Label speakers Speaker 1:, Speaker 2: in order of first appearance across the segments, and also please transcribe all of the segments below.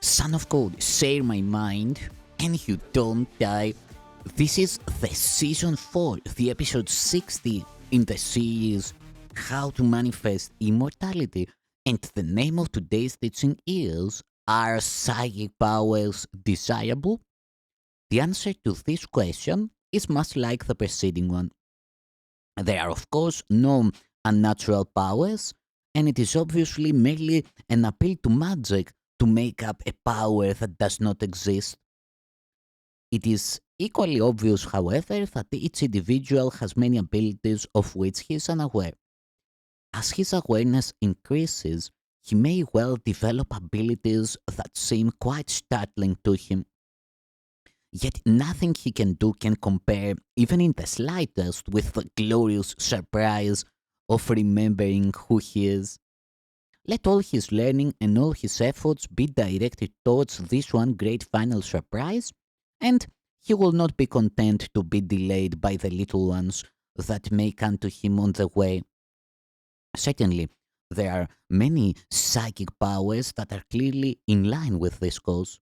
Speaker 1: Son of God, share my mind, and you don't die. This is the season 4, the episode 60 in the series How to Manifest Immortality. And the name of today's teaching is Are psychic powers desirable? The answer to this question is much like the preceding one. There are, of course, no unnatural powers, and it is obviously merely an appeal to magic to make up a power that does not exist. It is equally obvious, however, that each individual has many abilities of which he is unaware. As his awareness increases, he may well develop abilities that seem quite startling to him. Yet nothing he can do can compare, even in the slightest, with the glorious surprise of remembering who he is. Let all his learning and all his efforts be directed towards this one great final surprise, and he will not be content to be delayed by the little ones that may come to him on the way. Certainly, there are many psychic powers that are clearly in line with this cause.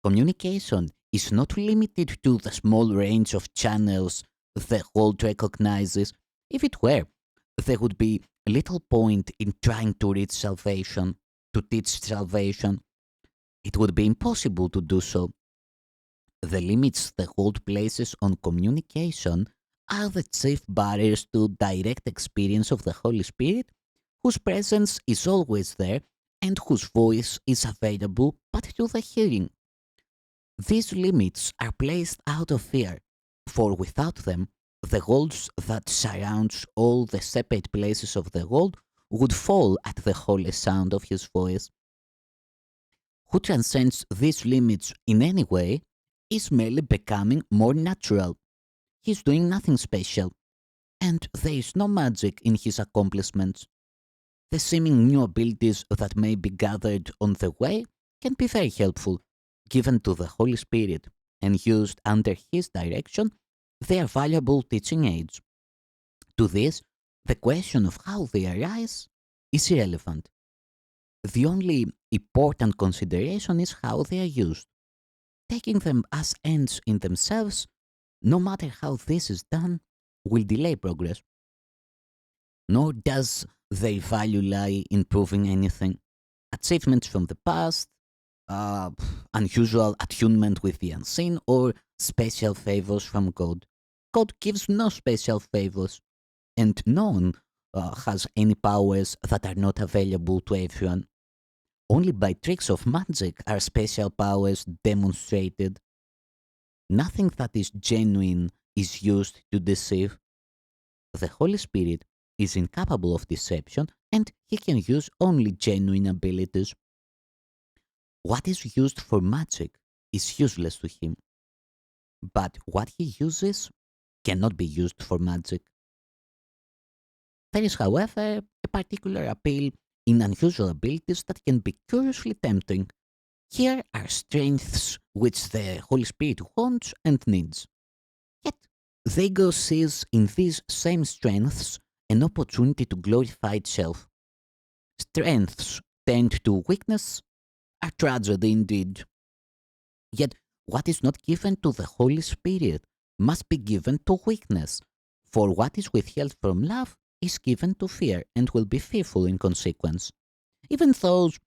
Speaker 1: Communication is not limited to the small range of channels the world recognizes. If it were, there would be little point in trying to reach salvation, to teach salvation. It would be impossible to do so. The limits the world places on communication are the chief barriers to direct experience of the Holy Spirit, whose presence is always there and whose voice is available but to the hearing. These limits are placed out of fear, for without them, the walls that surrounds all the separate places of the world would fall at the holy sound of his voice. Who transcends these limits in any way is merely becoming more natural. He is doing nothing special, and there is no magic in his accomplishments. The seeming new abilities that may be gathered on the way can be very helpful, given to the Holy Spirit, and used under his direction. They are valuable teaching aids. To this, the question of how they arise is irrelevant. The only important consideration is how they are used. Taking them as ends in themselves, no matter how this is done, will delay progress. Nor does their value lie in proving anything. Achievements from the past, uh, unusual attunement with the unseen, or special favors from God. God gives no special favors, and no one has any powers that are not available to everyone. Only by tricks of magic are special powers demonstrated. Nothing that is genuine is used to deceive. The Holy Spirit is incapable of deception, and he can use only genuine abilities. What is used for magic is useless to him, but what he uses cannot be used for magic. There is, however, a particular appeal in unusual abilities that can be curiously tempting. Here are strengths which the Holy Spirit wants and needs. Yet, Zago sees in these same strengths an opportunity to glorify itself. Strengths tend to weakness, a tragedy indeed. Yet, what is not given to the Holy Spirit must be given to weakness, for what is withheld from love is given to fear and will be fearful in consequence. Even those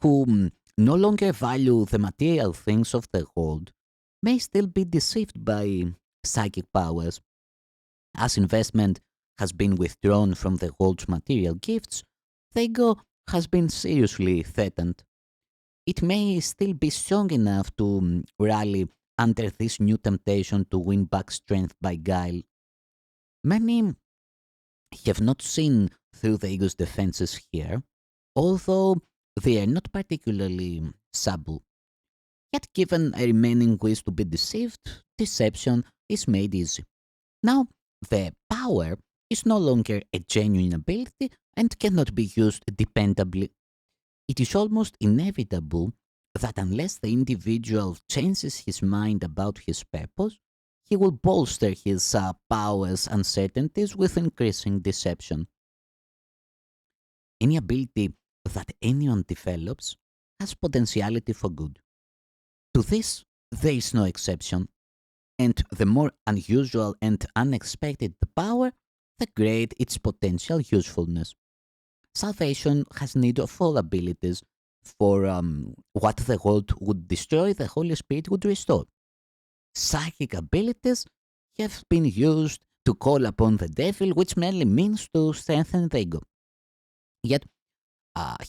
Speaker 1: who no longer value the material things of the world may still be deceived by psychic powers. As investment has been withdrawn from the world's material gifts, the ego has been seriously threatened. It may still be strong enough to rally under this new temptation to win back strength by guile. Many have not seen through the ego's defenses here, although they are not particularly subtle. Yet, given a remaining wish to be deceived, deception is made easy. Now, the power is no longer a genuine ability and cannot be used dependably. It is almost inevitable that unless the individual changes his mind about his purpose, he will bolster his powers and certainties with increasing deception. Any ability that anyone develops has potentiality for good. To this, there is no exception, and the more unusual and unexpected the power, the greater its potential usefulness. Salvation has need of all abilities, for what the world would destroy, the Holy Spirit would restore. Psychic abilities have been used to call upon the devil, which merely means to strengthen the ego. Yet,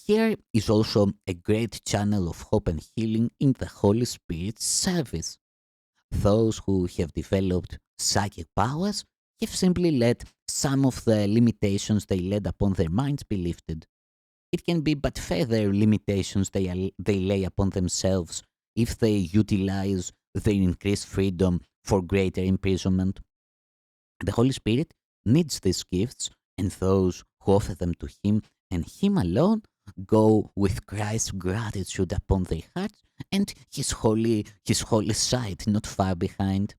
Speaker 1: here is also a great channel of hope and healing in the Holy Spirit's service. Those who have developed psychic powers have simply let some of the limitations they laid upon their minds be lifted. It can be but further limitations they lay upon themselves if they utilize their increased freedom for greater imprisonment. The Holy Spirit needs these gifts, and those who offer them to Him and Him alone go with Christ's gratitude upon their hearts and His holy sight not far behind.